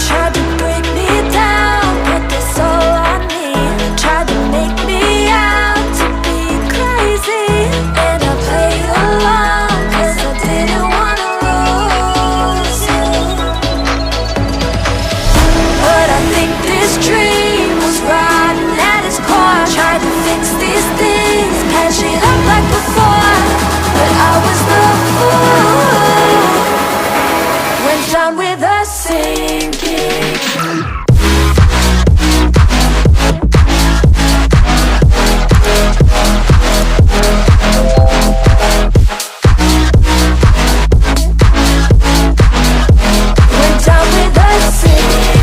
tried to break me down, put this all on me. Tried to make me out to be crazy, and I played along 'cause I didn't wanna lose you. But I think this dream was rotten at its core. Tried to fix these things, patch it up like before, but I was the fool. Went down with a sinking. Went down with a sinking.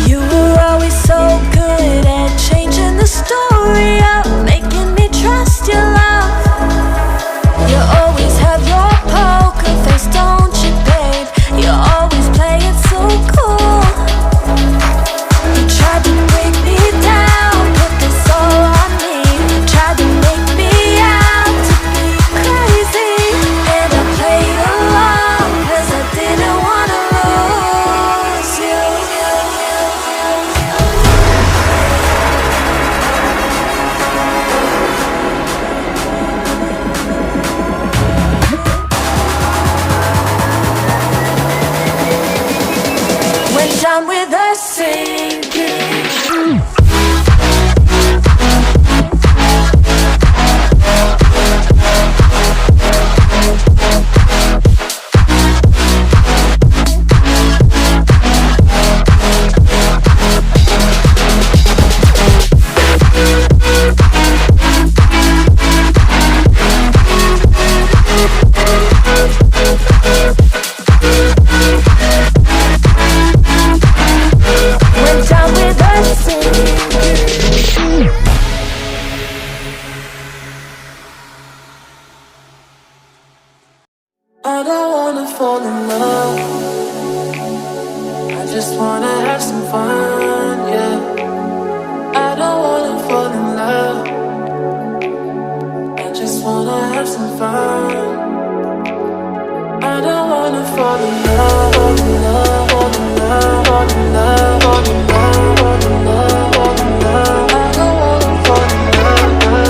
You were always so good at changing the story up, making me trust your love. You always have your poker face, don't you, babe? You always play it so cool. You tried to break me down, put this all on me. Tried to make me out to be crazy, and I played along 'cause I didn't wanna lose you. Went down with a sinking. Went down with a sinking. I don't wanna fall in love, I just wanna have some fun, yeah. I don't wanna fall in love, I just wanna have some fun. I don't wanna fall in love, fall in love, fall in love, fall in love, fall in love, fall in love, fall in love. I don't wanna fall in love,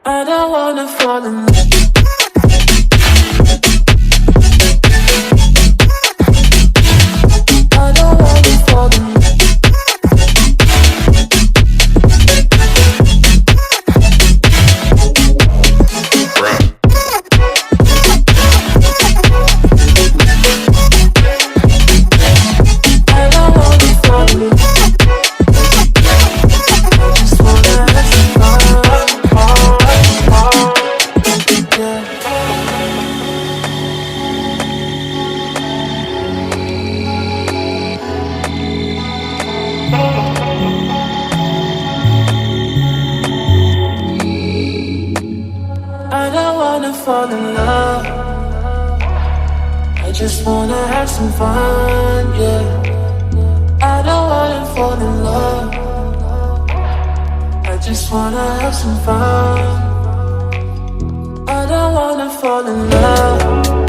I don't wanna fall in love. I don't wanna fall in love. I don't wanna fall in love, I just wanna have some fun, yeah. I don't wanna fall in love, I just wanna have some fun. I don't wanna fall in love.